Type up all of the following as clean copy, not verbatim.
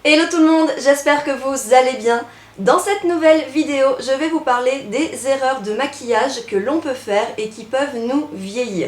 Hello tout le monde, j'espère que vous allez bien. Dans cette nouvelle vidéo, je vais vous parler des erreurs de maquillage que l'on peut faire et qui peuvent nous vieillir.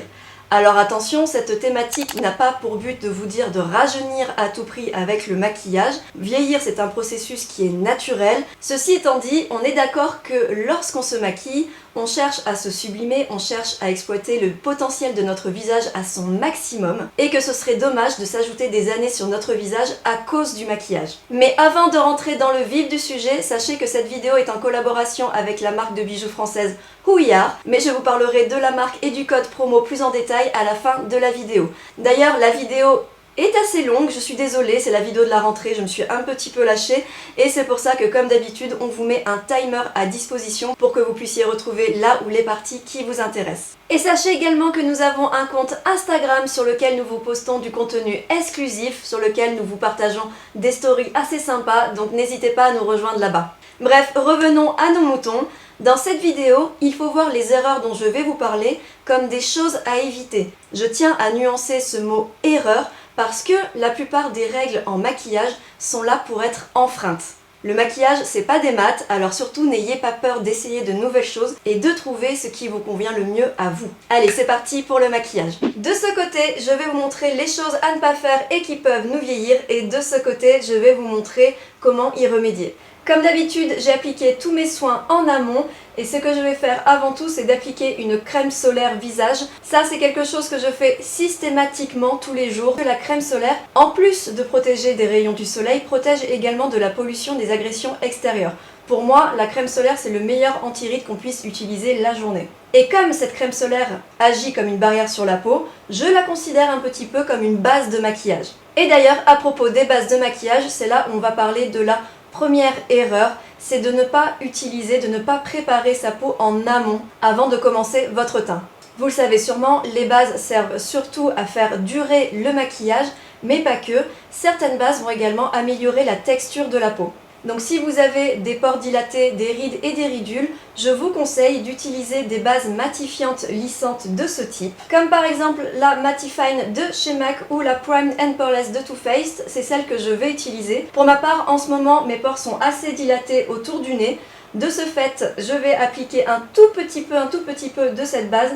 Alors attention, cette thématique n'a pas pour but de vous dire de rajeunir à tout prix avec le maquillage. Vieillir, c'est un processus qui est naturel. Ceci étant dit, on est d'accord que lorsqu'on se maquille, on cherche à se sublimer, on cherche à exploiter le potentiel de notre visage à son maximum et que ce serait dommage de s'ajouter des années sur notre visage à cause du maquillage. Mais avant de rentrer dans le vif du sujet, sachez que cette vidéo est en collaboration avec la marque de bijoux française Who We Are, mais je vous parlerai de la marque et du code promo plus en détail à la fin de la vidéo. D'ailleurs, la vidéo est assez longue, je suis désolée, c'est la vidéo de la rentrée, je me suis un petit peu lâchée et c'est pour ça que comme d'habitude on vous met un timer à disposition pour que vous puissiez retrouver là où les parties qui vous intéressent. Et sachez également que nous avons un compte Instagram sur lequel nous vous postons du contenu exclusif, sur lequel nous vous partageons des stories assez sympas, donc n'hésitez pas à nous rejoindre là-bas. Bref, revenons à nos moutons. Dans cette vidéo, il faut voir les erreurs dont je vais vous parler comme des choses à éviter. Je tiens à nuancer ce mot « erreur » parce que la plupart des règles en maquillage sont là pour être enfreintes. Le maquillage, c'est pas des maths, alors surtout n'ayez pas peur d'essayer de nouvelles choses et de trouver ce qui vous convient le mieux à vous. Allez, c'est parti pour le maquillage. De ce côté, je vais vous montrer les choses à ne pas faire et qui peuvent nous vieillir, et de ce côté, je vais vous montrer comment y remédier. Comme d'habitude, j'ai appliqué tous mes soins en amont et ce que je vais faire avant tout, c'est d'appliquer une crème solaire visage. Ça, c'est quelque chose que je fais systématiquement tous les jours. La crème solaire, en plus de protéger des rayons du soleil, protège également de la pollution des agressions extérieures. Pour moi, la crème solaire, c'est le meilleur anti-rides qu'on puisse utiliser la journée. Et comme cette crème solaire agit comme une barrière sur la peau, je la considère un petit peu comme une base de maquillage. Et d'ailleurs, à propos des bases de maquillage, c'est là où on va parler de la première erreur, c'est de ne pas utiliser, de ne pas préparer sa peau en amont avant de commencer votre teint. Vous le savez sûrement, les bases servent surtout à faire durer le maquillage, mais pas que. Certaines bases vont également améliorer la texture de la peau. Donc si vous avez des pores dilatés, des rides et des ridules, je vous conseille d'utiliser des bases matifiantes lissantes de ce type, comme par exemple la Mattifine de chez MAC ou la Prime and Poreless de Too Faced, c'est celle que je vais utiliser. Pour ma part, en ce moment, mes pores sont assez dilatés autour du nez. De ce fait, je vais appliquer un tout petit peu de cette base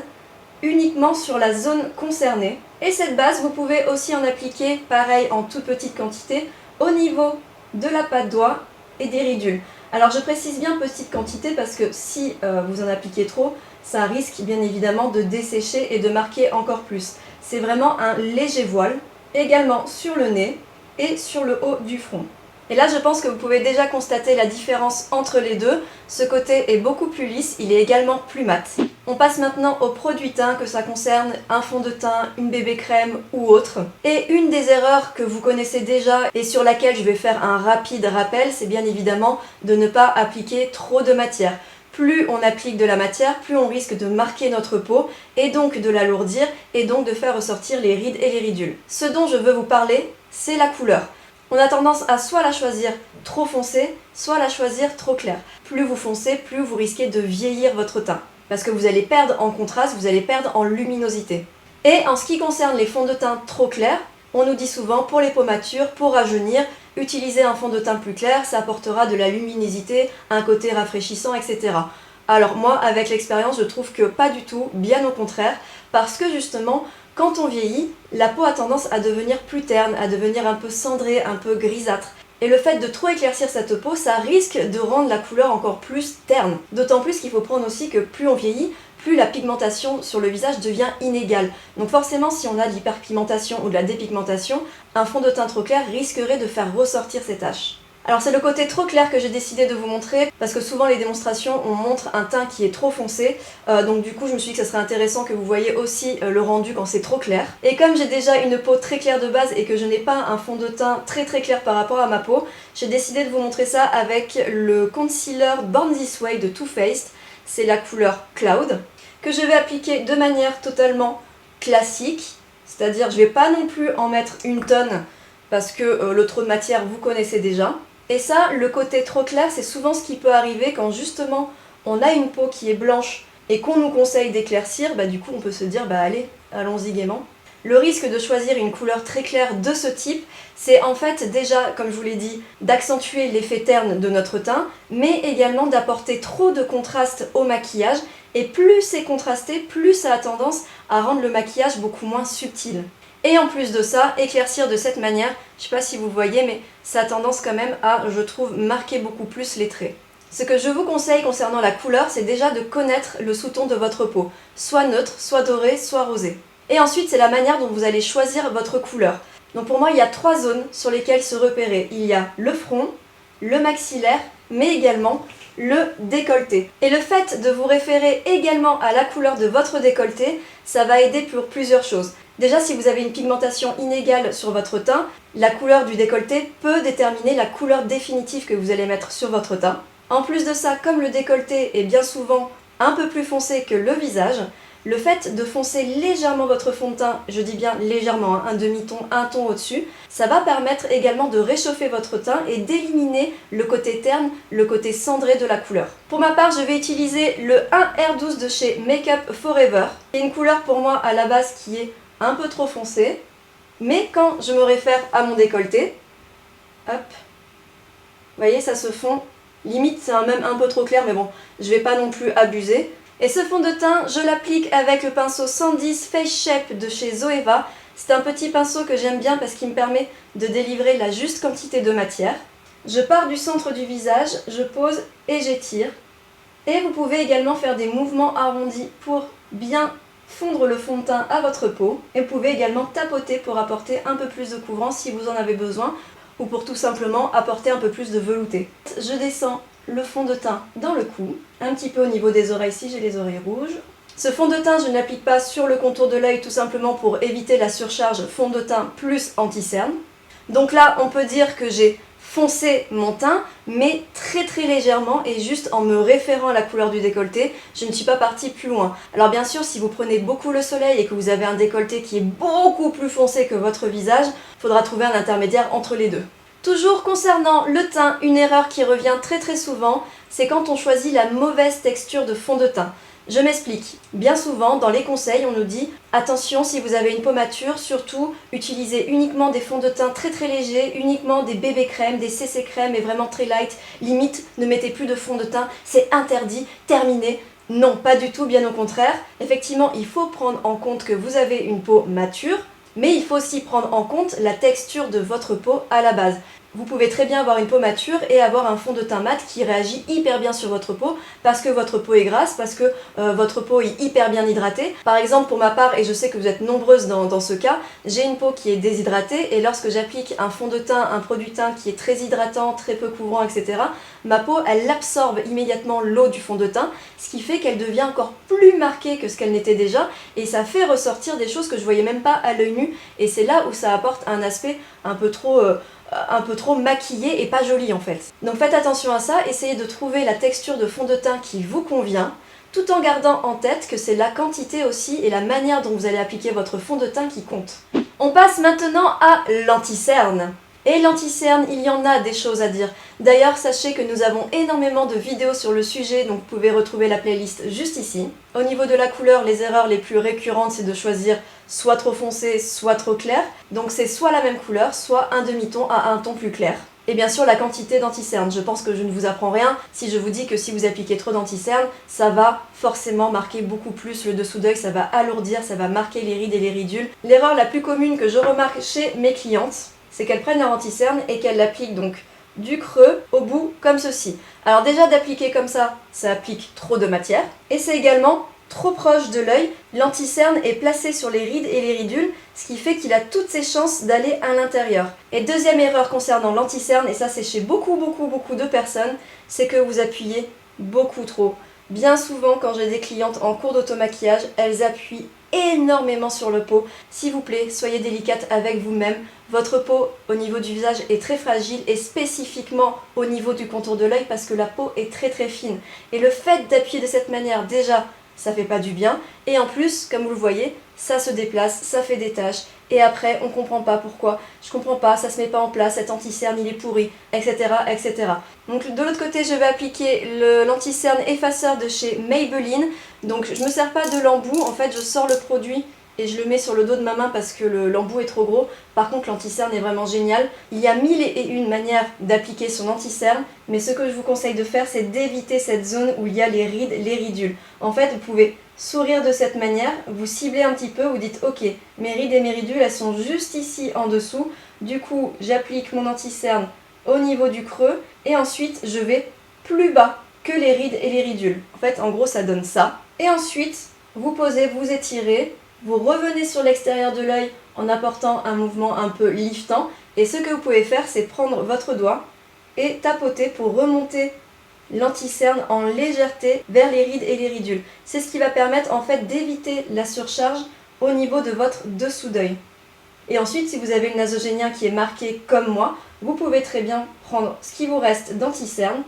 uniquement sur la zone concernée. Et cette base, vous pouvez aussi en appliquer, pareil, en toute petite quantité, au niveau de la patte d'oie et des ridules. Alors je précise bien petite quantité parce que si vous en appliquez trop, ça risque bien évidemment de dessécher et de marquer encore plus. C'est vraiment un léger voile, également sur le nez et sur le haut du front. Et là je pense que vous pouvez déjà constater la différence entre les deux. Ce côté est beaucoup plus lisse, il est également plus mat. On passe maintenant au produit teint, que ça concerne un fond de teint, une bébé crème ou autre. Et une des erreurs que vous connaissez déjà et sur laquelle je vais faire un rapide rappel, c'est bien évidemment de ne pas appliquer trop de matière. Plus on applique de la matière, plus on risque de marquer notre peau et donc de l'alourdir et donc de faire ressortir les rides et les ridules. Ce dont je veux vous parler, c'est la couleur. On a tendance à soit la choisir trop foncée, soit la choisir trop claire. Plus vous foncez, plus vous risquez de vieillir votre teint. Parce que vous allez perdre en contraste, vous allez perdre en luminosité. Et en ce qui concerne les fonds de teint trop clairs, on nous dit souvent pour les peaux matures, pour rajeunir, utiliser un fond de teint plus clair, ça apportera de la luminosité, un côté rafraîchissant, etc. Alors moi, avec l'expérience, je trouve que pas du tout, bien au contraire, parce que justement, quand on vieillit, la peau a tendance à devenir plus terne, à devenir un peu cendrée, un peu grisâtre. Et le fait de trop éclaircir cette peau, ça risque de rendre la couleur encore plus terne. D'autant plus qu'il faut prendre aussi que plus on vieillit, plus la pigmentation sur le visage devient inégale. Donc forcément, si on a de l'hyperpigmentation ou de la dépigmentation, un fond de teint trop clair risquerait de faire ressortir ces taches. Alors c'est le côté trop clair que j'ai décidé de vous montrer parce que souvent les démonstrations on montre un teint qui est trop foncé, donc du coup je me suis dit que ça serait intéressant que vous voyez aussi le rendu quand c'est trop clair. Et comme j'ai déjà une peau très claire de base et que je n'ai pas un fond de teint très clair par rapport à ma peau, j'ai décidé de vous montrer ça avec le concealer Born This Way de Too Faced. C'est la couleur Cloud que je vais appliquer de manière totalement classique, c'est-à-dire je ne vais pas non plus en mettre une tonne parce que le trop de matière vous connaissez déjà. Et ça, le côté trop clair, c'est souvent ce qui peut arriver quand justement on a une peau qui est blanche et qu'on nous conseille d'éclaircir, du coup on peut se dire allez, allons-y gaiement. Le risque de choisir une couleur très claire de ce type, c'est en fait déjà, comme je vous l'ai dit, d'accentuer l'effet terne de notre teint, mais également d'apporter trop de contraste au maquillage. Et plus c'est contrasté, plus ça a tendance à rendre le maquillage beaucoup moins subtil. Et en plus de ça, éclaircir de cette manière, je sais pas si vous voyez, mais ça a tendance quand même à, je trouve, marquer beaucoup plus les traits. Ce que je vous conseille concernant la couleur, c'est déjà de connaître le sous-ton de votre peau, soit neutre, soit doré, soit rosé. Et ensuite, c'est la manière dont vous allez choisir votre couleur. Donc pour moi, il y a 3 zones sur lesquelles se repérer. Il y a le front, le maxillaire, mais également le décolleté. Et le fait de vous référer également à la couleur de votre décolleté, ça va aider pour plusieurs choses. Déjà, si vous avez une pigmentation inégale sur votre teint, la couleur du décolleté peut déterminer la couleur définitive que vous allez mettre sur votre teint. En plus de ça, comme le décolleté est bien souvent un peu plus foncé que le visage, le fait de foncer légèrement votre fond de teint, je dis bien légèrement, un demi-ton, un ton au-dessus, ça va permettre également de réchauffer votre teint et d'éliminer le côté terne, le côté cendré de la couleur. Pour ma part, je vais utiliser le 1R12 de chez Make Up Forever. C'est une couleur pour moi à la base qui est un peu trop foncée, mais quand je me réfère à mon décolleté, hop, vous voyez, ça se fond, limite c'est même un peu trop clair, mais bon, je vais pas non plus abuser. Et ce fond de teint, je l'applique avec le pinceau 110 Face Shape de chez Zoeva. C'est un petit pinceau que j'aime bien parce qu'il me permet de délivrer la juste quantité de matière. Je pars du centre du visage, je pose et j'étire. Et vous pouvez également faire des mouvements arrondis pour bien fondre le fond de teint à votre peau. Et vous pouvez également tapoter pour apporter un peu plus de couvrance si vous en avez besoin ou pour tout simplement apporter un peu plus de velouté. Je descends le fond de teint dans le cou, un petit peu au niveau des oreilles si j'ai les oreilles rouges. Ce fond de teint, je ne l'applique pas sur le contour de l'œil tout simplement pour éviter la surcharge fond de teint plus anti-cerne. Donc là, on peut dire que j'ai foncé mon teint, mais très légèrement et juste en me référant à la couleur du décolleté, je ne suis pas partie plus loin. Alors bien sûr, si vous prenez beaucoup le soleil et que vous avez un décolleté qui est beaucoup plus foncé que votre visage, il faudra trouver un intermédiaire entre les deux. Toujours concernant le teint, une erreur qui revient très souvent, c'est quand on choisit la mauvaise texture de fond de teint. Je m'explique. Bien souvent, dans les conseils, on nous dit « Attention, si vous avez une peau mature, surtout, utilisez uniquement des fonds de teint très légers, uniquement des bébé crèmes, des CC crèmes et vraiment très light. Limite, ne mettez plus de fond de teint, c'est interdit, terminé. » Non, pas du tout, bien au contraire. Effectivement, il faut prendre en compte que vous avez une peau mature, mais il faut aussi prendre en compte la texture de votre peau à la base. Vous pouvez très bien avoir une peau mature et avoir un fond de teint mat qui réagit hyper bien sur votre peau parce que votre peau est grasse, parce que votre peau est hyper bien hydratée. Par exemple, pour ma part, et je sais que vous êtes nombreuses dans ce cas, j'ai une peau qui est déshydratée et lorsque j'applique un fond de teint, un produit teint qui est très hydratant, très peu couvrant, etc., ma peau, elle absorbe immédiatement l'eau du fond de teint, ce qui fait qu'elle devient encore plus marquée que ce qu'elle n'était déjà et ça fait ressortir des choses que je voyais même pas à l'œil nu et c'est là où ça apporte un aspect un peu trop maquillé et pas joli en fait. Donc faites attention à ça, essayez de trouver la texture de fond de teint qui vous convient, tout en gardant en tête que c'est la quantité aussi et la manière dont vous allez appliquer votre fond de teint qui compte. On passe maintenant à l'anti-cerne. Et l'anti-cerne, il y en a des choses à dire. D'ailleurs, sachez que nous avons énormément de vidéos sur le sujet, donc vous pouvez retrouver la playlist juste ici. Au niveau de la couleur, les erreurs les plus récurrentes, c'est de choisir soit trop foncé, soit trop clair. Donc c'est soit la même couleur, soit un demi-ton à un ton plus clair. Et bien sûr, la quantité d'anti-cerne. Je pense que je ne vous apprends rien si je vous dis que si vous appliquez trop d'anti-cerne, ça va forcément marquer beaucoup plus le dessous d'œil, ça va alourdir, ça va marquer les rides et les ridules. L'erreur la plus commune que je remarque chez mes clientes, c'est qu'elles prennent leur anti-cerne et qu'elles l'appliquent donc du creux au bout comme ceci. Alors déjà d'appliquer comme ça applique trop de matière et c'est également trop proche de l'œil. L'anti-cerne est placé sur les rides et les ridules, ce qui fait qu'il a toutes ses chances d'aller à l'intérieur. Et deuxième erreur concernant l'anti-cerne, et ça c'est chez beaucoup de personnes, c'est que vous appuyez beaucoup trop. Bien souvent quand j'ai des clientes en cours d'automaquillage, elles appuient énormément sur le pot. S'il vous plaît, soyez délicate avec vous-même. Votre peau au niveau du visage est très fragile et spécifiquement au niveau du contour de l'œil parce que la peau est très fine. Et le fait d'appuyer de cette manière, déjà, ça fait pas du bien. Et en plus, comme vous le voyez, ça se déplace, ça fait des taches. Et après, on comprend pas pourquoi. Je comprends pas, ça se met pas en place, cet anti-cerne il est pourri, etc. etc. Donc de l'autre côté, je vais appliquer l'anti-cerne effaceur de chez Maybelline. Donc je me sers pas de l'embout, en fait je sors le produit et je le mets sur le dos de ma main parce que l'embout est trop gros. Par contre, l'anti-cerne est vraiment génial. Il y a 1001 manières d'appliquer son anti-cerne, mais ce que je vous conseille de faire, c'est d'éviter cette zone où il y a les rides, les ridules. En fait, vous pouvez sourire de cette manière, vous ciblez un petit peu, vous dites ok, mes rides et mes ridules, elles sont juste ici en dessous. Du coup, j'applique mon anti-cerne au niveau du creux et ensuite, je vais plus bas que les rides et les ridules. En fait, en gros, ça donne ça. Et ensuite, vous posez, vous étirez, vous revenez sur l'extérieur de l'œil en apportant un mouvement un peu liftant. Et ce que vous pouvez faire, c'est prendre votre doigt et tapoter pour remonter l'anti-cerne en légèreté vers les rides et les ridules. C'est ce qui va permettre en fait d'éviter la surcharge au niveau de votre dessous d'œil. Et ensuite, si vous avez le nasogénien qui est marqué comme moi, vous pouvez très bien prendre ce qui vous reste d'anti-cerne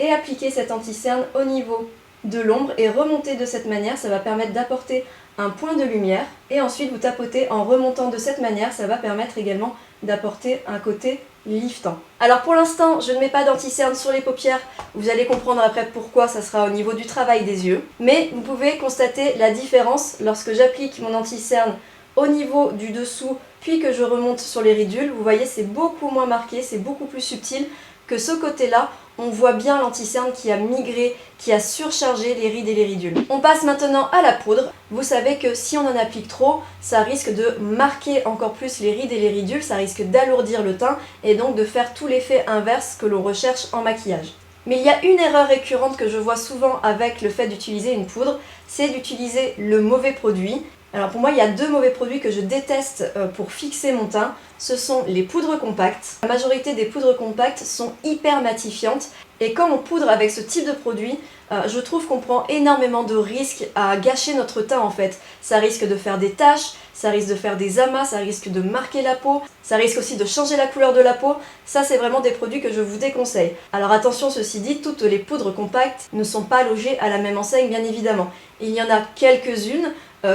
et appliquer cet anti-cerne au niveau de l'ombre et remonter de cette manière. Ça va permettre d'apporter un point de lumière. Et ensuite, vous tapotez en remontant de cette manière. Ça va permettre également d'apporter un côté liftant. Alors pour l'instant, je ne mets pas d'anti-cerne sur les paupières. Vous allez comprendre après pourquoi, ça sera au niveau du travail des yeux. Mais vous pouvez constater la différence lorsque j'applique mon anti-cerne au niveau du dessous, puis que je remonte sur les ridules. Vous voyez, c'est beaucoup moins marqué, c'est beaucoup plus subtil que ce côté-là. On voit bien l'anti-cerne qui a migré, qui a surchargé les rides et les ridules. On passe maintenant à la poudre. Vous savez que si on en applique trop, ça risque de marquer encore plus les rides et les ridules, ça risque d'alourdir le teint et donc de faire tout l'effet inverse que l'on recherche en maquillage. Mais il y a une erreur récurrente que je vois souvent avec le fait d'utiliser une poudre, c'est d'utiliser le mauvais produit. Alors pour moi, il y a deux mauvais produits que je déteste pour fixer mon teint. Ce sont les poudres compactes. La majorité des poudres compactes sont hyper matifiantes. Et quand on poudre avec ce type de produit, je trouve qu'on prend énormément de risques à gâcher notre teint en fait. Ça risque de faire des taches, ça risque de faire des amas, ça risque de marquer la peau, ça risque aussi de changer la couleur de la peau. Ça, c'est vraiment des produits que je vous déconseille. Alors attention, ceci dit, toutes les poudres compactes ne sont pas logées à la même enseigne, bien évidemment. Il y en a quelques-unes,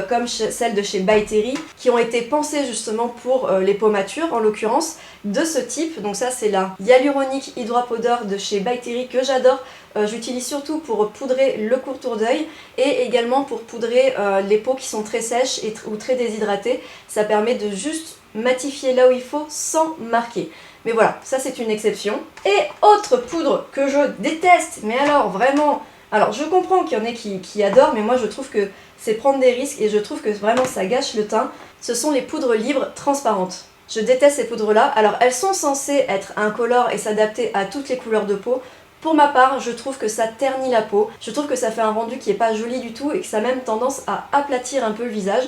comme celles de chez By Terry, qui ont été pensées justement pour les peaux matures, en l'occurrence, de ce type. Donc ça, c'est la Hyaluronic Hydra Powder de chez By Terry que j'adore. J'utilise surtout pour poudrer le contour d'œil et également pour poudrer les peaux qui sont très sèches ou très déshydratées. Ça permet de juste matifier là où il faut sans marquer. Mais voilà, ça c'est une exception. Et autre poudre que je déteste, mais alors vraiment... Alors je comprends qu'il y en ait qui adorent, mais moi je trouve que c'est prendre des risques et je trouve que vraiment ça gâche le teint. Ce sont les poudres libres transparentes. Je déteste ces poudres-là. Alors elles sont censées être incolores et s'adapter à toutes les couleurs de peau. Pour ma part, je trouve que ça ternit la peau. Je trouve que ça fait un rendu qui n'est pas joli du tout et que ça a même tendance à aplatir un peu le visage.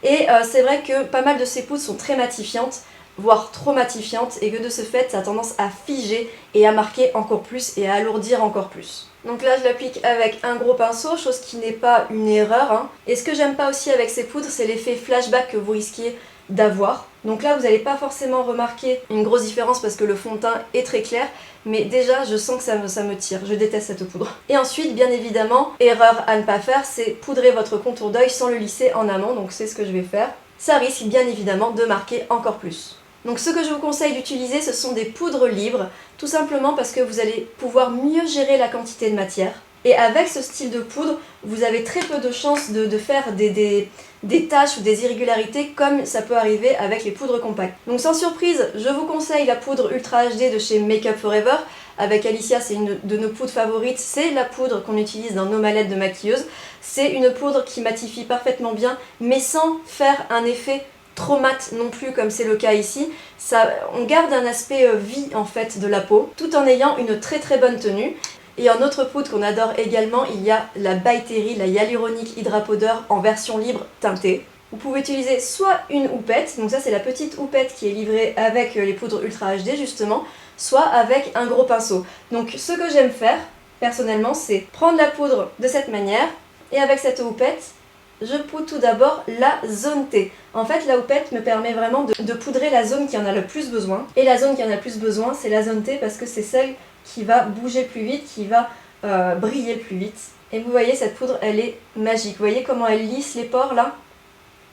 Et c'est vrai que pas mal de ces poudres sont très matifiantes, voire trop matifiantes, et que de ce fait, ça a tendance à figer et à marquer encore plus et à alourdir encore plus. Donc là, je l'applique avec un gros pinceau, chose qui n'est pas une erreur, hein. Et ce que j'aime pas aussi avec ces poudres, c'est l'effet flashback que vous risquez d'avoir. Donc là, vous n'allez pas forcément remarquer une grosse différence parce que le fond de teint est très clair, mais déjà, je sens que ça me tire. Je déteste cette poudre. Et ensuite, bien évidemment, erreur à ne pas faire, c'est poudrer votre contour d'œil sans le lisser en amont. Donc c'est ce que je vais faire. Ça risque bien évidemment de marquer encore plus. Donc ce que je vous conseille d'utiliser, ce sont des poudres libres, tout simplement parce que vous allez pouvoir mieux gérer la quantité de matière. Et avec ce style de poudre, vous avez très peu de chances de faire des taches ou des irrégularités comme ça peut arriver avec les poudres compactes. Donc sans surprise, je vous conseille la poudre Ultra HD de chez Make Up Forever. Avec Alicia, c'est une de nos poudres favorites, c'est la poudre qu'on utilise dans nos mallettes de maquilleuse. C'est une poudre qui matifie parfaitement bien, mais sans faire un effet trop mat non plus comme c'est le cas ici. On garde un aspect vie en fait de la peau, tout en ayant une très très bonne tenue. Et en autre poudre qu'on adore également, il y a la By Terry, la Hyaluronic Hydra Powder en version libre teintée. Vous pouvez utiliser soit une houppette, donc ça c'est la petite houppette qui est livrée avec les poudres Ultra HD justement, soit avec un gros pinceau. Donc ce que j'aime faire personnellement, c'est prendre la poudre de cette manière et avec cette houppette, je poudre tout d'abord la zone T. En fait, la houppette me permet vraiment de poudrer la zone qui en a le plus besoin. Et la zone qui en a le plus besoin, c'est la zone T parce que c'est celle qui va bouger plus vite, qui va briller plus vite. Et vous voyez, cette poudre, elle est magique. Vous voyez comment elle lisse les pores là?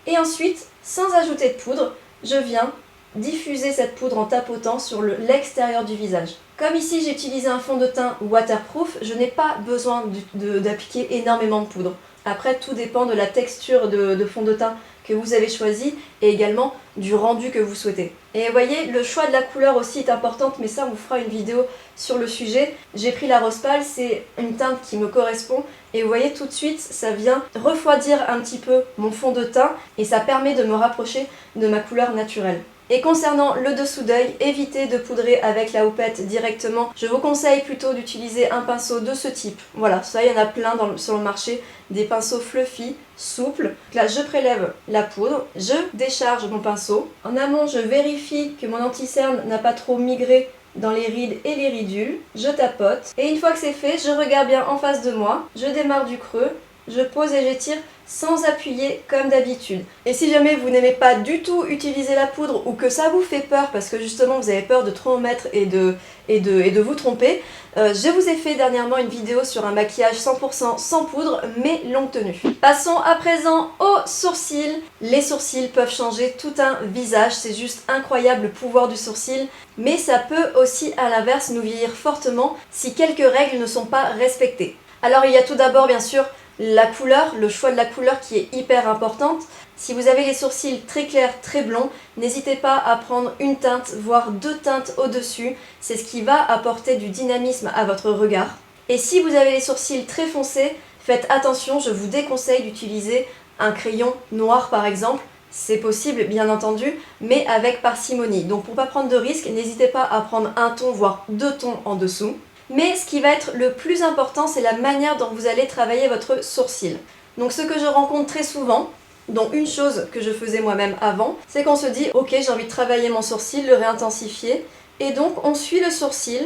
Et ensuite, sans ajouter de poudre, je viens diffuser cette poudre en tapotant sur l'extérieur du visage. Comme ici j'ai utilisé un fond de teint waterproof, je n'ai pas besoin d'appliquer énormément de poudre. Après, tout dépend de la texture de fond de teint que vous avez choisi et également du rendu que vous souhaitez. Et vous voyez, le choix de la couleur aussi est importante, mais ça on vous fera une vidéo sur le sujet. J'ai pris la rose pâle, c'est une teinte qui me correspond et vous voyez tout de suite ça vient refroidir un petit peu mon fond de teint et ça permet de me rapprocher de ma couleur naturelle. Et concernant le dessous d'œil, évitez de poudrer avec la houppette directement. Je vous conseille plutôt d'utiliser un pinceau de ce type. Voilà, ça il y en a plein sur le marché, des pinceaux fluffy, souples. Là je prélève la poudre, je décharge mon pinceau. En amont je vérifie que mon anti-cerne n'a pas trop migré dans les rides et les ridules. Je tapote et une fois que c'est fait, je regarde bien en face de moi, je démarre du creux. Je pose et j'étire sans appuyer comme d'habitude. Et si jamais vous n'aimez pas du tout utiliser la poudre ou que ça vous fait peur parce que justement vous avez peur de trop en mettre et de vous tromper, je vous ai fait dernièrement une vidéo sur un maquillage 100% sans poudre mais longue tenue. Passons à présent aux sourcils. Les sourcils peuvent changer tout un visage, c'est juste incroyable le pouvoir du sourcil, mais ça peut aussi à l'inverse nous vieillir fortement si quelques règles ne sont pas respectées. Alors il y a tout d'abord bien sûr la couleur, le choix de la couleur qui est hyper importante. Si vous avez les sourcils très clairs, très blonds, n'hésitez pas à prendre une teinte, voire 2 teintes au-dessus. C'est ce qui va apporter du dynamisme à votre regard. Et si vous avez les sourcils très foncés, faites attention, je vous déconseille d'utiliser un crayon noir par exemple. C'est possible bien entendu, mais avec parcimonie. Donc pour ne pas prendre de risques, n'hésitez pas à prendre un ton, voire 2 tons en dessous. Mais ce qui va être le plus important, c'est la manière dont vous allez travailler votre sourcil. Donc ce que je rencontre très souvent, dont une chose que je faisais moi-même avant, c'est qu'on se dit « Ok, j'ai envie de travailler mon sourcil, le réintensifier ». Et donc on suit le sourcil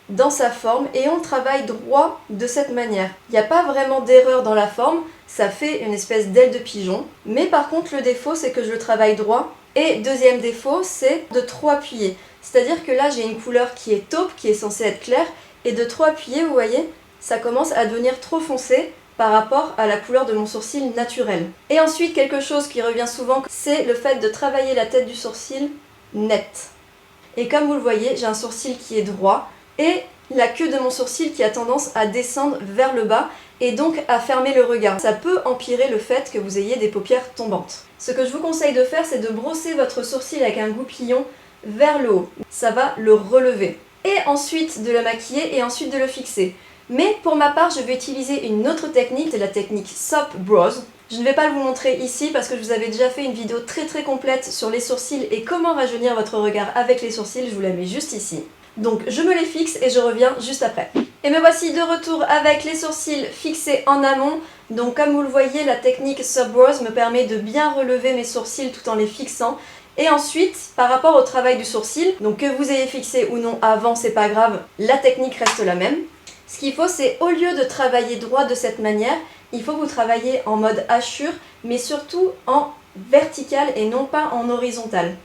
dans sa forme et on travaille droit de cette manière. Il n'y a pas vraiment d'erreur dans la forme, ça fait une espèce d'aile de pigeon. Mais par contre le défaut, c'est que je le travaille droit. Et deuxième défaut, c'est de trop appuyer. C'est-à-dire que là j'ai une couleur qui est taupe, qui est censée être claire, et de trop appuyer, vous voyez, ça commence à devenir trop foncé par rapport à la couleur de mon sourcil naturel. Et ensuite, quelque chose qui revient souvent, c'est le fait de travailler la tête du sourcil net. Et comme vous le voyez, j'ai un sourcil qui est droit et la queue de mon sourcil qui a tendance à descendre vers le bas et donc à fermer le regard. Ça peut empirer le fait que vous ayez des paupières tombantes. Ce que je vous conseille de faire, c'est de brosser votre sourcil avec un goupillon vers le haut. Ça va le relever. Et ensuite de le maquiller et ensuite de le fixer. Mais pour ma part, je vais utiliser une autre technique, c'est la technique Soap Brows. Je ne vais pas vous montrer ici parce que je vous avais déjà fait une vidéo très complète sur les sourcils et comment rajeunir votre regard avec les sourcils, je vous la mets juste ici. Donc je me les fixe et je reviens juste après. Et me voici de retour avec les sourcils fixés en amont. Donc comme vous le voyez, la technique Soap Brows me permet de bien relever mes sourcils tout en les fixant. Et ensuite, par rapport au travail du sourcil, donc que vous ayez fixé ou non avant, c'est pas grave, la technique reste la même. Ce qu'il faut, c'est au lieu de travailler droit de cette manière, il faut que vous travaillez en mode hachure, mais surtout en vertical et non pas en horizontal.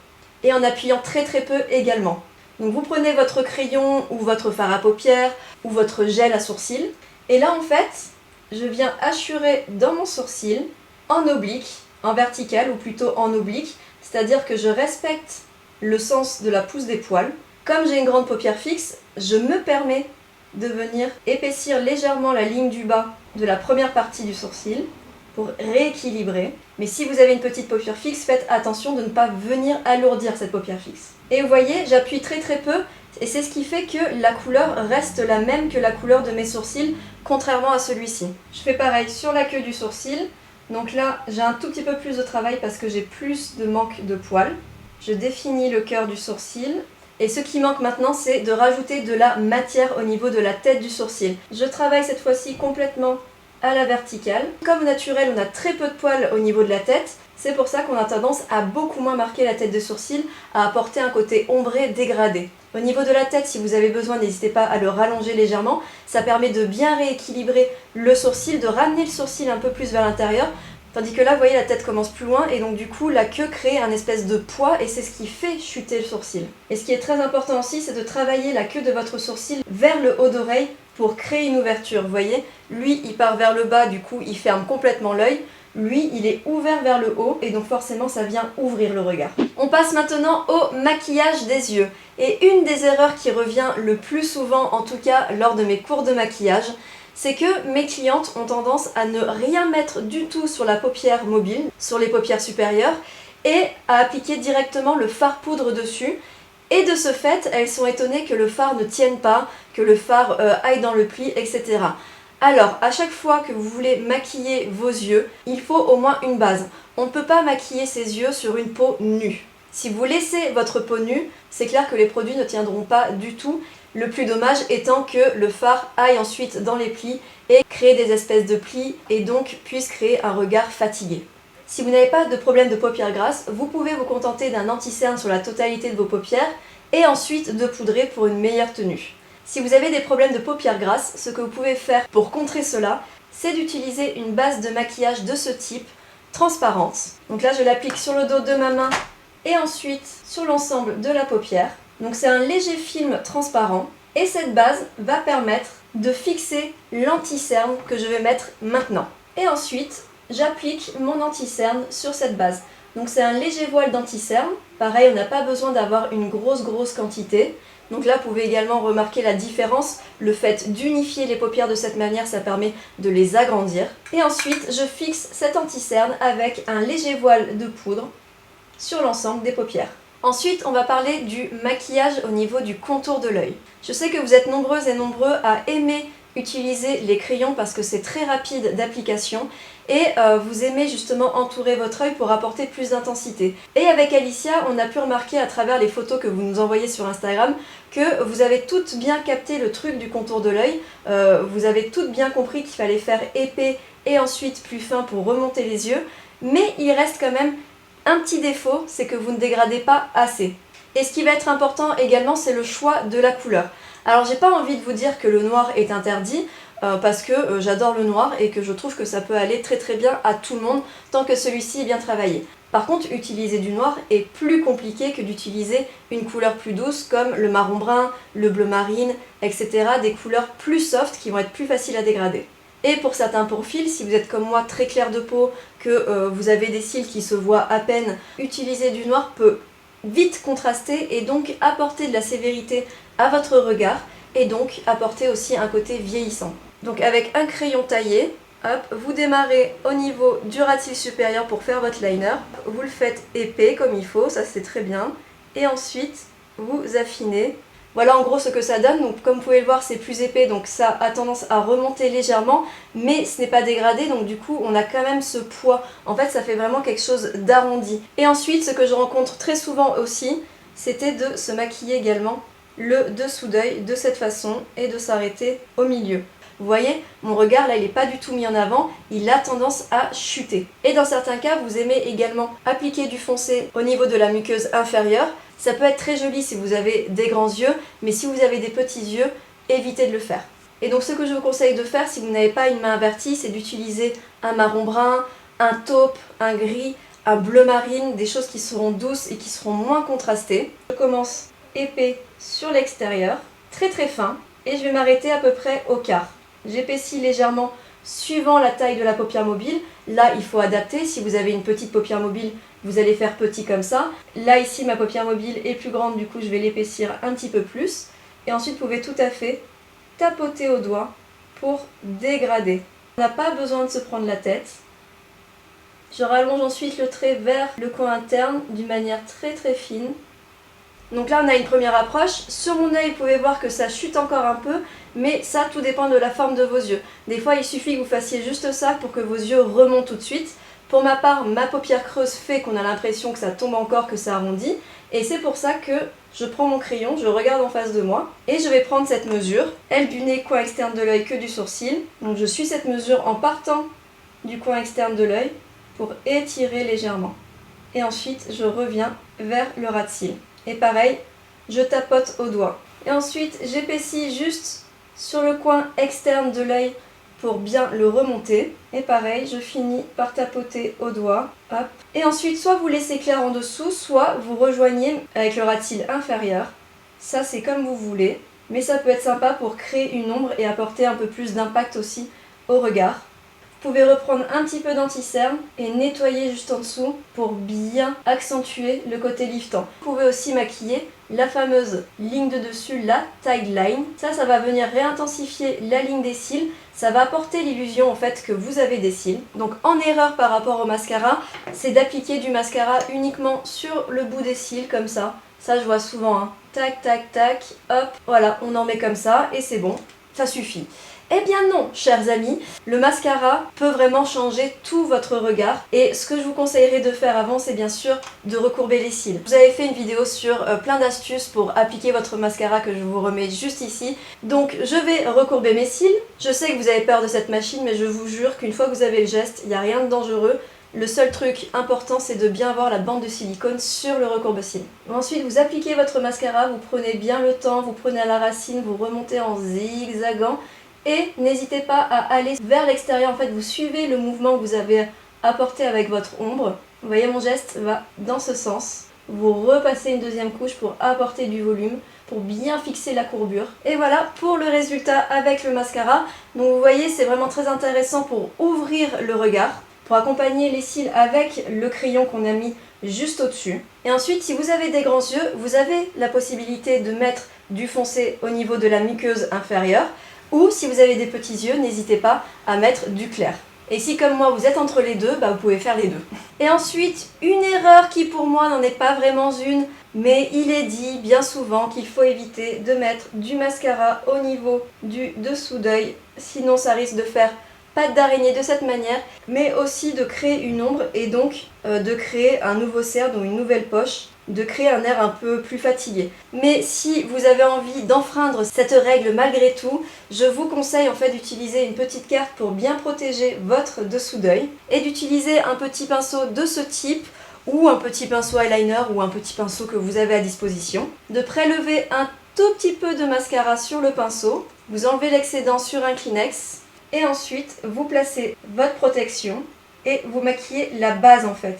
Et en appuyant très peu également. Donc vous prenez votre crayon ou votre fard à paupières ou votre gel à sourcils. Et là en fait, je viens hachurer dans mon sourcil en oblique, en vertical ou plutôt en oblique. C'est-à-dire que je respecte le sens de la pousse des poils. Comme j'ai une grande paupière fixe, je me permets de venir épaissir légèrement la ligne du bas de la première partie du sourcil pour rééquilibrer. Mais si vous avez une petite paupière fixe, faites attention de ne pas venir alourdir cette paupière fixe. Et vous voyez, j'appuie très peu et c'est ce qui fait que la couleur reste la même que la couleur de mes sourcils, contrairement à celui-ci. Je fais pareil sur la queue du sourcil. Donc là, j'ai un tout petit peu plus de travail parce que j'ai plus de manque de poils. Je définis le cœur du sourcil. Et ce qui manque maintenant, c'est de rajouter de la matière au niveau de la tête du sourcil. Je travaille cette fois-ci complètement à la verticale. Comme au naturel, on a très peu de poils au niveau de la tête. C'est pour ça qu'on a tendance à beaucoup moins marquer la tête de sourcil, à apporter un côté ombré, dégradé. Au niveau de la tête, si vous avez besoin, n'hésitez pas à le rallonger légèrement. Ça permet de bien rééquilibrer le sourcil, de ramener le sourcil un peu plus vers l'intérieur. Tandis que là, vous voyez, la tête commence plus loin et donc du coup, la queue crée un espèce de poids et c'est ce qui fait chuter le sourcil. Et ce qui est très important aussi, c'est de travailler la queue de votre sourcil vers le haut d'oreille pour créer une ouverture. Vous voyez, lui, il part vers le bas, du coup, il ferme complètement l'œil. Lui, il est ouvert vers le haut et donc forcément, ça vient ouvrir le regard. On passe maintenant au maquillage des yeux. Et une des erreurs qui revient le plus souvent, en tout cas lors de mes cours de maquillage, c'est que mes clientes ont tendance à ne rien mettre du tout sur la paupière mobile, sur les paupières supérieures, et à appliquer directement le fard poudre dessus. Et de ce fait, elles sont étonnées que le fard ne tienne pas, que le fard aille dans le pli, etc. Alors, à chaque fois que vous voulez maquiller vos yeux, il faut au moins une base. On ne peut pas maquiller ses yeux sur une peau nue. Si vous laissez votre peau nue, c'est clair que les produits ne tiendront pas du tout. Le plus dommage étant que le fard aille ensuite dans les plis et crée des espèces de plis et donc puisse créer un regard fatigué. Si vous n'avez pas de problème de paupières grasses, vous pouvez vous contenter d'un anti-cerne sur la totalité de vos paupières et ensuite de poudrer pour une meilleure tenue. Si vous avez des problèmes de paupières grasses, ce que vous pouvez faire pour contrer cela, c'est d'utiliser une base de maquillage de ce type, transparente. Donc là, je l'applique sur le dos de ma main et ensuite sur l'ensemble de la paupière. Donc c'est un léger film transparent et cette base va permettre de fixer l'anti-cerne que je vais mettre maintenant. Et ensuite, j'applique mon anti-cerne sur cette base. Donc c'est un léger voile d'anti-cerne. Pareil, on n'a pas besoin d'avoir une grosse quantité. Donc là, vous pouvez également remarquer la différence. Le fait d'unifier les paupières de cette manière, ça permet de les agrandir. Et ensuite, je fixe cet anti-cerne avec un léger voile de poudre sur l'ensemble des paupières. Ensuite, on va parler du maquillage au niveau du contour de l'œil. Je sais que vous êtes nombreuses et nombreux à aimer utiliser les crayons parce que c'est très rapide d'application et vous aimez justement entourer votre œil pour apporter plus d'intensité. Et avec Alicia, on a pu remarquer à travers les photos que vous nous envoyez sur Instagram que vous avez toutes bien capté le truc du contour de l'œil. Vous avez toutes bien compris qu'il fallait faire épais et ensuite plus fin pour remonter les yeux. Mais il reste quand même un petit défaut, c'est que vous ne dégradez pas assez. Et ce qui va être important également, c'est le choix de la couleur. Alors j'ai pas envie de vous dire que le noir est interdit, parce que j'adore le noir et que je trouve que ça peut aller très bien à tout le monde tant que celui-ci est bien travaillé. Par contre, utiliser du noir est plus compliqué que d'utiliser une couleur plus douce comme le marron brun, le bleu marine, etc. Des couleurs plus soft qui vont être plus faciles à dégrader. Et pour certains profils, si vous êtes comme moi très clair de peau, que vous avez des cils qui se voient à peine, utiliser du noir peut vite contraster et donc apporter de la sévérité à votre regard et donc apporter aussi un côté vieillissant. Donc avec un crayon taillé, hop, vous démarrez au niveau du ras de cils supérieur pour faire votre liner. Vous le faites épais comme il faut, ça c'est très bien. Et ensuite, vous affinez. Voilà en gros ce que ça donne. Donc comme vous pouvez le voir, c'est plus épais, donc ça a tendance à remonter légèrement, mais ce n'est pas dégradé, donc du coup on a quand même ce poids. En fait, ça fait vraiment quelque chose d'arrondi. Et ensuite, ce que je rencontre très souvent aussi, c'était de se maquiller également le dessous d'œil de cette façon et de s'arrêter au milieu. Vous voyez, mon regard là il n'est pas du tout mis en avant, il a tendance à chuter. Et dans certains cas, vous aimez également appliquer du foncé au niveau de la muqueuse inférieure. Ça peut être très joli si vous avez des grands yeux, mais si vous avez des petits yeux, évitez de le faire. Et donc ce que je vous conseille de faire si vous n'avez pas une main avertie, c'est d'utiliser un marron brun, un taupe, un gris, un bleu marine, des choses qui seront douces et qui seront moins contrastées. Je commence épais sur l'extérieur, très fin, et je vais m'arrêter à peu près au quart. J'épaissis légèrement suivant la taille de la paupière mobile. Là, il faut adapter. Si vous avez une petite paupière mobile, vous allez faire petit comme ça. Là, ici, ma paupière mobile est plus grande, du coup, je vais l'épaissir un petit peu plus. Et ensuite, vous pouvez tout à fait tapoter au doigt pour dégrader. On n'a pas besoin de se prendre la tête. Je rallonge ensuite le trait vers le coin interne d'une manière très fine. Donc là on a une première approche. Sur mon œil, vous pouvez voir que ça chute encore un peu, mais ça tout dépend de la forme de vos yeux. Des fois il suffit que vous fassiez juste ça pour que vos yeux remontent tout de suite. Pour ma part, ma paupière creuse fait qu'on a l'impression que ça tombe encore, que ça arrondit. Et c'est pour ça que je prends mon crayon, je regarde en face de moi et je vais prendre cette mesure. Aile du nez, coin externe de l'œil, queue du sourcil. Donc je suis cette mesure en partant du coin externe de l'œil pour étirer légèrement. Et ensuite je reviens vers le ras de cils. Et pareil, je tapote au doigt. Et ensuite, j'épaissis juste sur le coin externe de l'œil pour bien le remonter. Et pareil, je finis par tapoter au doigt. Hop. Et ensuite, soit vous laissez clair en dessous, soit vous rejoignez avec le ras de cils inférieur. Ça, c'est comme vous voulez. Mais ça peut être sympa pour créer une ombre et apporter un peu plus d'impact aussi au regard. Vous pouvez reprendre un petit peu d'anti-cerne et nettoyer juste en dessous pour bien accentuer le côté liftant. Vous pouvez aussi maquiller la fameuse ligne de dessus, la tagline. Ça va venir réintensifier la ligne des cils. Ça va apporter l'illusion en fait que vous avez des cils. Donc en erreur par rapport au mascara, c'est d'appliquer du mascara uniquement sur le bout des cils comme ça. Ça je vois souvent, hein. Tac, tac, tac, hop, voilà, on en met comme ça et c'est bon, ça suffit. Eh bien non, chers amis, le mascara peut vraiment changer tout votre regard. Et ce que je vous conseillerais de faire avant, c'est bien sûr de recourber les cils. Vous avez fait une vidéo sur plein d'astuces pour appliquer votre mascara que je vous remets juste ici. Donc je vais recourber mes cils. Je sais que vous avez peur de cette machine, mais je vous jure qu'une fois que vous avez le geste, il n'y a rien de dangereux. Le seul truc important, c'est de bien avoir la bande de silicone sur le recourbe-cils. Ensuite, vous appliquez votre mascara, vous prenez bien le temps, vous prenez à la racine, vous remontez en zigzagant. Et n'hésitez pas à aller vers l'extérieur, en fait vous suivez le mouvement que vous avez apporté avec votre ombre. Vous voyez mon geste va dans ce sens. Vous repassez une deuxième couche pour apporter du volume, pour bien fixer la courbure. Et voilà pour le résultat avec le mascara. Donc vous voyez c'est vraiment très intéressant pour ouvrir le regard, pour accompagner les cils avec le crayon qu'on a mis juste au-dessus. Et ensuite si vous avez des grands yeux, vous avez la possibilité de mettre du foncé au niveau de la muqueuse inférieure. Ou si vous avez des petits yeux, n'hésitez pas à mettre du clair. Et si comme moi vous êtes entre les deux, vous pouvez faire les deux. Et ensuite, une erreur qui pour moi n'en est pas vraiment une, mais il est dit bien souvent qu'il faut éviter de mettre du mascara au niveau du dessous d'œil, sinon ça risque de faire patte d'araignée de cette manière, mais aussi de créer une ombre et donc de créer un nouveau cercle, donc une nouvelle poche, de créer un air un peu plus fatigué. Mais si vous avez envie d'enfreindre cette règle malgré tout, je vous conseille en fait d'utiliser une petite carte pour bien protéger votre dessous d'œil et d'utiliser un petit pinceau de ce type ou un petit pinceau eyeliner ou un petit pinceau que vous avez à disposition, de prélever un tout petit peu de mascara sur le pinceau, vous enlevez l'excédent sur un Kleenex et ensuite vous placez votre protection et vous maquillez la base en fait.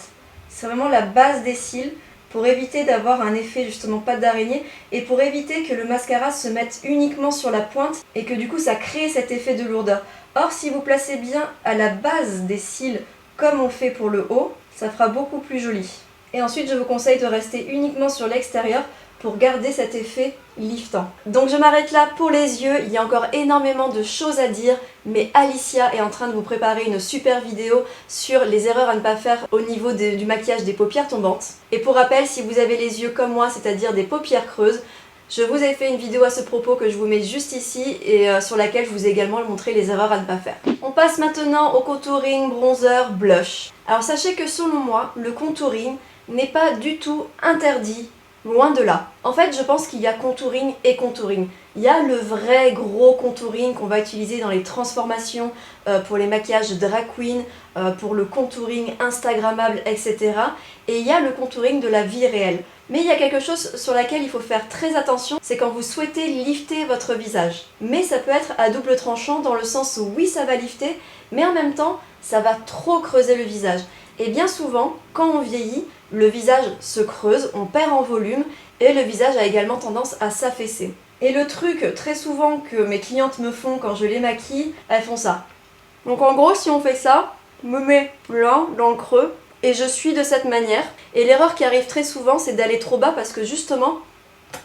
C'est vraiment la base des cils pour éviter d'avoir un effet justement patte d'araignée et pour éviter que le mascara se mette uniquement sur la pointe et que du coup ça crée cet effet de lourdeur. Or si vous placez bien à la base des cils comme on fait pour le haut, ça fera beaucoup plus joli. Et ensuite je vous conseille de rester uniquement sur l'extérieur pour garder cet effet liftant. Donc je m'arrête là pour les yeux, il y a encore énormément de choses à dire, mais Alicia est en train de vous préparer une super vidéo sur les erreurs à ne pas faire au niveau du maquillage des paupières tombantes. Et pour rappel, si vous avez les yeux comme moi, c'est-à-dire des paupières creuses, je vous ai fait une vidéo à ce propos que je vous mets juste ici et sur laquelle je vous ai également montré les erreurs à ne pas faire. On passe maintenant au contouring, bronzer, blush. Alors sachez que selon moi, le contouring n'est pas du tout interdit. Loin de là. En fait, je pense qu'il y a contouring et contouring. Il y a le vrai gros contouring qu'on va utiliser dans les transformations, pour les maquillages drag queen, pour le contouring instagrammable, etc. Et il y a le contouring de la vie réelle. Mais il y a quelque chose sur laquelle il faut faire très attention, c'est quand vous souhaitez lifter votre visage. Mais ça peut être à double tranchant dans le sens où oui, ça va lifter, mais en même temps, ça va trop creuser le visage. Et bien souvent, quand on vieillit, le visage se creuse, on perd en volume et le visage a également tendance à s'affaisser. Et le truc très souvent que mes clientes me font quand je les maquille, elles font ça. Donc en gros, si on fait ça, je me mets là, dans le creux, et je suis de cette manière. Et l'erreur qui arrive très souvent, c'est d'aller trop bas parce que justement,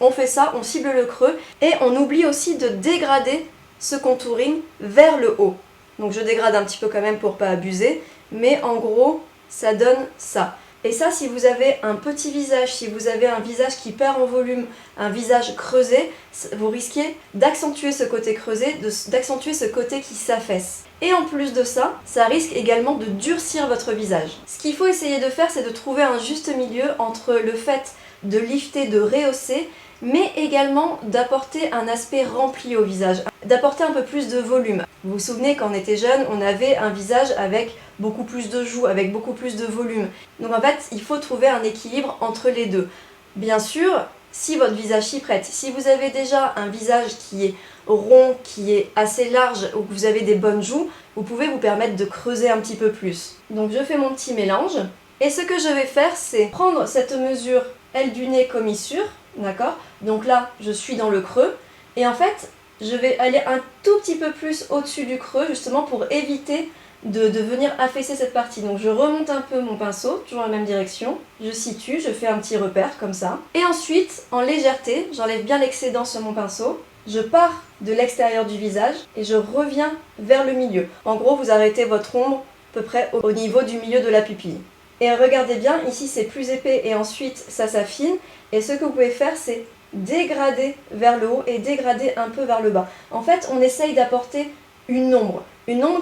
on fait ça, on cible le creux et on oublie aussi de dégrader ce contouring vers le haut. Donc je dégrade un petit peu quand même pour pas abuser, mais en gros, ça donne ça. Et ça, si vous avez un petit visage, si vous avez un visage qui perd en volume, un visage creusé, vous risquez d'accentuer ce côté creusé, d'accentuer ce côté qui s'affaisse. Et en plus de ça, ça risque également de durcir votre visage. Ce qu'il faut essayer de faire, c'est de trouver un juste milieu entre le fait de lifter, de rehausser, mais également d'apporter un aspect rempli au visage, d'apporter un peu plus de volume. Vous vous souvenez, quand on était jeune, on avait un visage avec beaucoup plus de joues, avec beaucoup plus de volume. Donc en fait, il faut trouver un équilibre entre les deux. Bien sûr, si votre visage s'y prête, si vous avez déjà un visage qui est rond, qui est assez large, ou que vous avez des bonnes joues, vous pouvez vous permettre de creuser un petit peu plus. Donc je fais mon petit mélange, et ce que je vais faire, c'est prendre cette mesure aile du nez commissure, d'accord? Donc là, je suis dans le creux, et en fait, je vais aller un tout petit peu plus au-dessus du creux, justement pour éviter de venir affaisser cette partie. Donc je remonte un peu mon pinceau, toujours dans la même direction, je situe, je fais un petit repère comme ça. Et ensuite, en légèreté, j'enlève bien l'excédent sur mon pinceau, je pars de l'extérieur du visage et je reviens vers le milieu. En gros, vous arrêtez votre ombre à peu près au niveau du milieu de la pupille. Et regardez bien, ici c'est plus épais et ensuite ça s'affine. Et ce que vous pouvez faire, c'est dégrader vers le haut et dégrader un peu vers le bas. En fait, on essaye d'apporter une ombre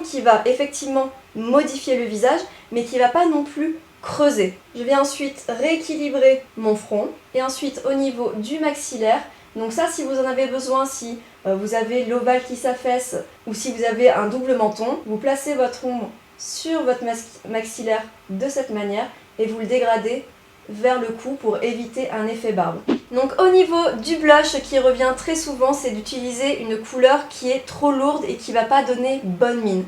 qui va effectivement modifier le visage, mais qui ne va pas non plus creuser. Je vais ensuite rééquilibrer mon front et ensuite au niveau du maxillaire. Donc ça, si vous en avez besoin, si vous avez l'ovale qui s'affaisse ou si vous avez un double menton, vous placez votre ombre sur votre maxillaire de cette manière et vous le dégradez vers le cou pour éviter un effet barbe. Donc au niveau du blush, qui revient très souvent, c'est d'utiliser une couleur qui est trop lourde et qui ne va pas donner bonne mine.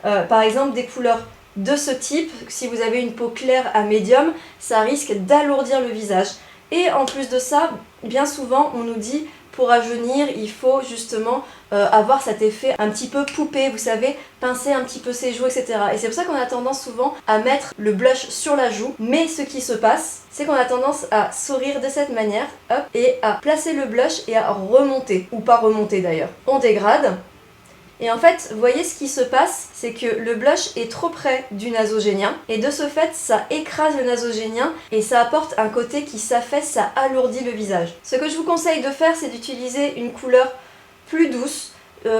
Par exemple, des couleurs de ce type, si vous avez une peau claire à médium, ça risque d'alourdir le visage. Et en plus de ça, bien souvent on nous dit pour rajeunir, il faut justement avoir cet effet un petit peu poupée, vous savez, pincer un petit peu ses joues, etc. Et c'est pour ça qu'on a tendance souvent à mettre le blush sur la joue. Mais ce qui se passe, c'est qu'on a tendance à sourire de cette manière, hop, et à placer le blush et à remonter, ou pas remonter d'ailleurs. On dégrade. Et en fait, vous voyez ce qui se passe, c'est que le blush est trop près du nasogénien et de ce fait, ça écrase le nasogénien et ça apporte un côté qui s'affaisse, ça alourdit le visage. Ce que je vous conseille de faire, c'est d'utiliser une couleur plus douce,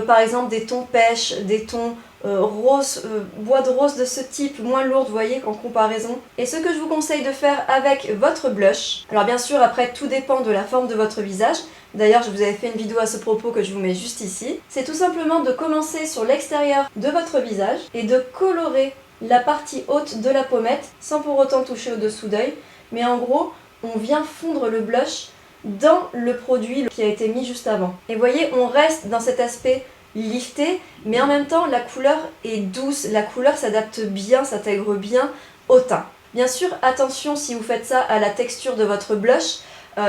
par exemple des tons pêche, des tons rose, bois de rose de ce type, moins lourde, vous voyez, en comparaison. Et ce que je vous conseille de faire avec votre blush, alors bien sûr, après, tout dépend de la forme de votre visage. D'ailleurs, je vous avais fait une vidéo à ce propos que je vous mets juste ici. C'est tout simplement de commencer sur l'extérieur de votre visage et de colorer la partie haute de la pommette sans pour autant toucher au dessous d'œil. Mais en gros, on vient fondre le blush dans le produit qui a été mis juste avant. Et vous voyez, on reste dans cet aspect lifté, mais en même temps, la couleur est douce, la couleur s'adapte bien, s'intègre bien au teint. Bien sûr, attention si vous faites ça à la texture de votre blush,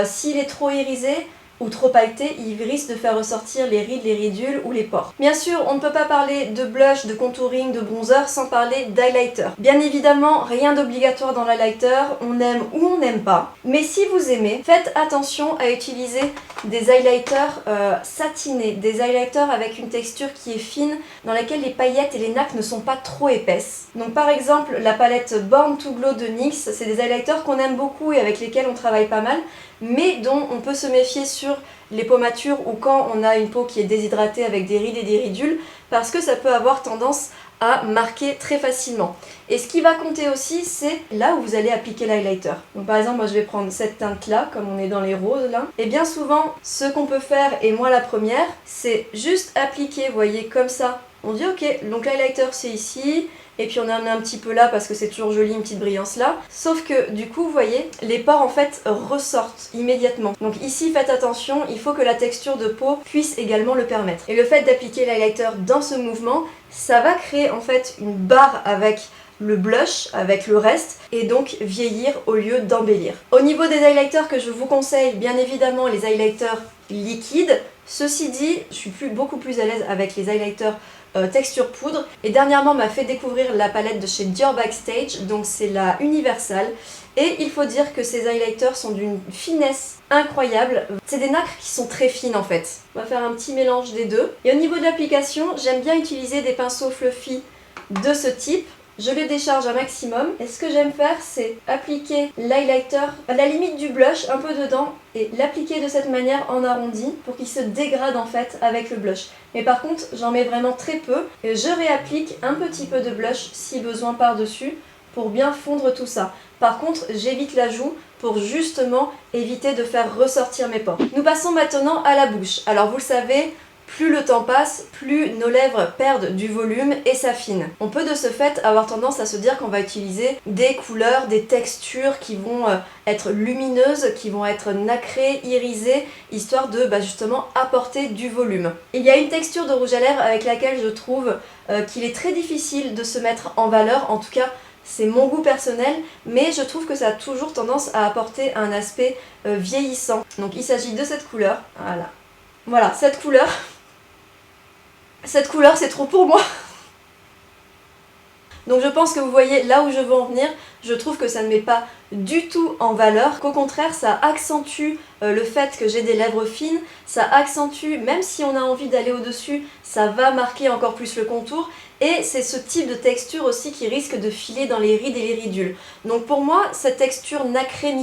s'il est trop irisé, ou trop pailleté, il risque de faire ressortir les rides, les ridules ou les pores. Bien sûr, on ne peut pas parler de blush, de contouring, de bronzer sans parler d'highlighter. Bien évidemment, rien d'obligatoire dans l'highlighter, on aime ou on n'aime pas. Mais si vous aimez, faites attention à utiliser des highlighters satinés, des highlighters avec une texture qui est fine, dans laquelle les paillettes et les nacres ne sont pas trop épaisses. Donc par exemple, la palette Born to Glow de NYX, c'est des highlighters qu'on aime beaucoup et avec lesquels on travaille pas mal, mais dont on peut se méfier sur les pommatures ou quand on a une peau qui est déshydratée avec des rides et des ridules, parce que ça peut avoir tendance à marquer très facilement. Et ce qui va compter aussi, c'est là où vous allez appliquer l'highlighter. Donc par exemple, moi je vais prendre cette teinte-là, comme on est dans les roses là. Et bien souvent, ce qu'on peut faire, et moi la première, c'est juste appliquer, vous voyez, comme ça. On dit ok, donc l'highlighter c'est ici, et puis on en a un petit peu là parce que c'est toujours joli, une petite brillance là. Sauf que du coup, vous voyez, les pores en fait ressortent immédiatement. Donc ici, faites attention, il faut que la texture de peau puisse également le permettre. Et le fait d'appliquer l'highlighter dans ce mouvement, ça va créer en fait une barre avec le blush, avec le reste, et donc vieillir au lieu d'embellir. Au niveau des highlighters que je vous conseille, bien évidemment les highlighters liquides. Ceci dit, je suis beaucoup plus à l'aise avec les highlighters texture poudre, et dernièrement m'a fait découvrir la palette de chez Dior Backstage, donc c'est la Universal, et il faut dire que ces highlighters sont d'une finesse incroyable. C'est des nacres qui sont très fines en fait. On va faire un petit mélange des deux. Et au niveau de l'application, j'aime bien utiliser des pinceaux fluffy de ce type. Je les décharge un maximum et ce que j'aime faire, c'est appliquer l'highlighter à la limite du blush, un peu dedans, et l'appliquer de cette manière en arrondi pour qu'il se dégrade en fait avec le blush. Mais par contre, j'en mets vraiment très peu et je réapplique un petit peu de blush si besoin par-dessus pour bien fondre tout ça. Par contre, j'évite la joue pour justement éviter de faire ressortir mes pores. Nous passons maintenant à la bouche. Alors vous le savez, plus le temps passe, plus nos lèvres perdent du volume et s'affinent. On peut de ce fait avoir tendance à se dire qu'on va utiliser des couleurs, des textures qui vont être lumineuses, qui vont être nacrées, irisées, histoire de justement apporter du volume. Il y a une texture de rouge à lèvres avec laquelle je trouve qu'il est très difficile de se mettre en valeur, en tout cas c'est mon goût personnel, mais je trouve que ça a toujours tendance à apporter un aspect vieillissant. Donc il s'agit de cette couleur, voilà. Voilà, cette couleur, c'est trop pour moi. Donc je pense que vous voyez là où je veux en venir. Je trouve que ça ne met pas du tout en valeur, qu'au contraire ça accentue le fait que j'ai des lèvres fines, ça accentue, même si on a envie d'aller au-dessus, ça va marquer encore plus le contour, et c'est ce type de texture aussi qui risque de filer dans les rides et les ridules. Donc pour moi, cette texture nacrée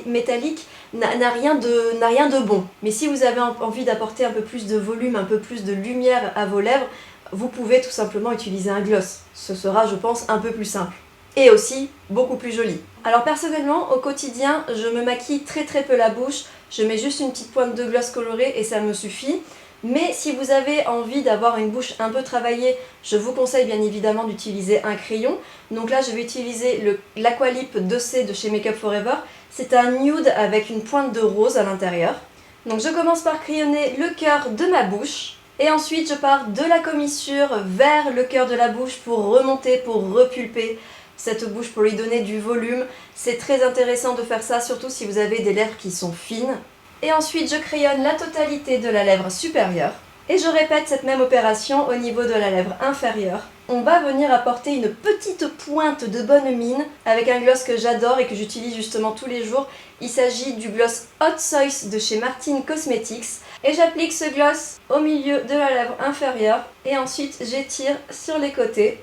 métallique n'a rien de bon. Mais si vous avez envie d'apporter un peu plus de volume, un peu plus de lumière à vos lèvres, vous pouvez tout simplement utiliser un gloss. Ce sera, je pense, un peu plus simple. Et aussi beaucoup plus joli. Alors personnellement, au quotidien, je me maquille très peu la bouche, je mets juste une petite pointe de gloss colorée et ça me suffit. Mais si vous avez envie d'avoir une bouche un peu travaillée, je vous conseille bien évidemment d'utiliser un crayon. Donc là, je vais utiliser l'Aqualip 2C de chez Make Up For Ever. C'est un nude avec une pointe de rose à l'intérieur. Donc je commence par crayonner le cœur de ma bouche. Et ensuite, je pars de la commissure vers le cœur de la bouche pour remonter, pour repulper cette bouche, pour lui donner du volume. C'est très intéressant de faire ça, surtout si vous avez des lèvres qui sont fines. Et ensuite, je crayonne la totalité de la lèvre supérieure. Et je répète cette même opération au niveau de la lèvre inférieure. On va venir apporter une petite pointe de bonne mine avec un gloss que j'adore et que j'utilise justement tous les jours. Il s'agit du gloss Hot Sauce de chez Martin Cosmetics. Et j'applique ce gloss au milieu de la lèvre inférieure. Et ensuite, j'étire sur les côtés.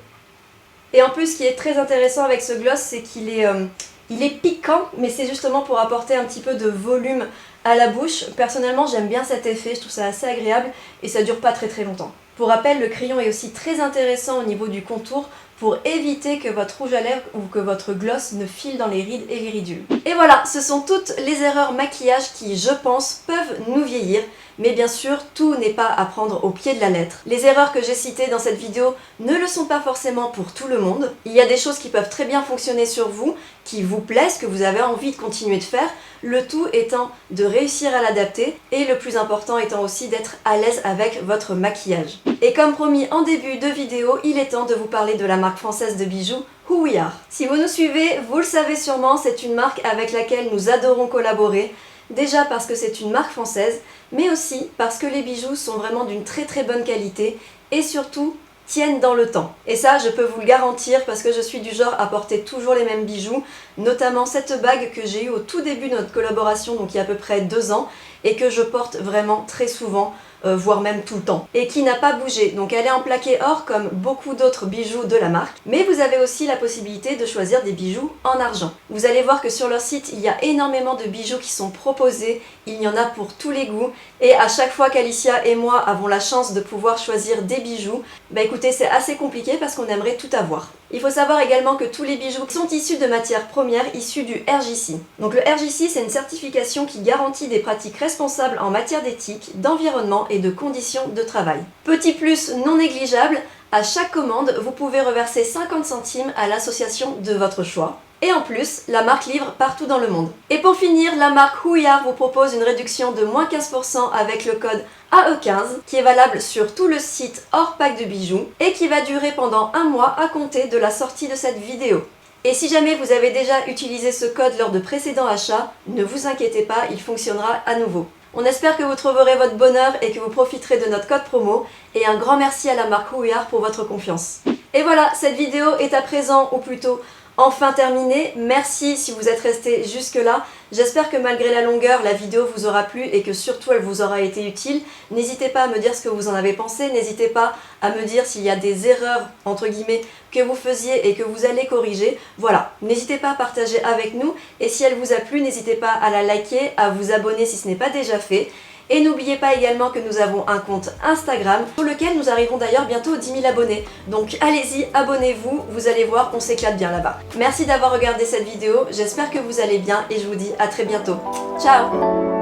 Et en plus, ce qui est très intéressant avec ce gloss, c'est qu'il est piquant, mais c'est justement pour apporter un petit peu de volume à la bouche. Personnellement, j'aime bien cet effet, je trouve ça assez agréable et ça dure pas très longtemps. Pour rappel, le crayon est aussi très intéressant au niveau du contour pour éviter que votre rouge à lèvres ou que votre gloss ne file dans les rides et les ridules. Et voilà, ce sont toutes les erreurs maquillage qui, je pense, peuvent nous vieillir. Mais bien sûr, tout n'est pas à prendre au pied de la lettre. Les erreurs que j'ai citées dans cette vidéo ne le sont pas forcément pour tout le monde. Il y a des choses qui peuvent très bien fonctionner sur vous, qui vous plaisent, que vous avez envie de continuer de faire, le tout étant de réussir à l'adapter et le plus important étant aussi d'être à l'aise avec votre maquillage. Et comme promis en début de vidéo, il est temps de vous parler de la marque française de bijoux Who We Are. Si vous nous suivez, vous le savez sûrement, c'est une marque avec laquelle nous adorons collaborer. Déjà parce que c'est une marque française, mais aussi parce que les bijoux sont vraiment d'une très bonne qualité et surtout tiennent dans le temps. Et ça, je peux vous le garantir parce que je suis du genre à porter toujours les mêmes bijoux, notamment cette bague que j'ai eue au tout début de notre collaboration, donc il y a à peu près 2 ans, et que je porte vraiment très souvent, voire même tout le temps, et qui n'a pas bougé. Donc elle est en plaqué or comme beaucoup d'autres bijoux de la marque, mais vous avez aussi la possibilité de choisir des bijoux en argent. Vous allez voir que sur leur site, il y a énormément de bijoux qui sont proposés, il y en a pour tous les goûts, et à chaque fois qu'Alicia et moi avons la chance de pouvoir choisir des bijoux, bah écoutez, c'est assez compliqué parce qu'on aimerait tout avoir. Il faut savoir également que tous les bijoux sont issus de matières premières issues du RJC. Donc le RJC, c'est une certification qui garantit des pratiques responsables en matière d'éthique, d'environnement et de conditions de travail. Petit plus non négligeable, à chaque commande, vous pouvez reverser 50 centimes à l'association de votre choix. Et en plus, la marque livre partout dans le monde. Et pour finir, la marque Who We Are vous propose une réduction de moins 15% avec le code AE15 qui est valable sur tout le site hors pack de bijoux et qui va durer pendant 1 mois à compter de la sortie de cette vidéo. Et si jamais vous avez déjà utilisé ce code lors de précédents achats, ne vous inquiétez pas, il fonctionnera à nouveau. On espère que vous trouverez votre bonheur et que vous profiterez de notre code promo. Et un grand merci à la marque Who We Are pour votre confiance. Et voilà, cette vidéo est à présent, ou plutôt enfin terminée. Merci si vous êtes resté jusque là. J'espère que malgré la longueur, la vidéo vous aura plu et que surtout elle vous aura été utile. N'hésitez pas à me dire ce que vous en avez pensé, n'hésitez pas à me dire s'il y a des erreurs, entre guillemets, que vous faisiez et que vous allez corriger. Voilà, n'hésitez pas à partager avec nous et si elle vous a plu, n'hésitez pas à la liker, à vous abonner si ce n'est pas déjà fait. Et n'oubliez pas également que nous avons un compte Instagram sur lequel nous arrivons d'ailleurs bientôt aux 10 000 abonnés. Donc allez-y, abonnez-vous, vous allez voir, on s'éclate bien là-bas. Merci d'avoir regardé cette vidéo, j'espère que vous allez bien et je vous dis à très bientôt. Ciao!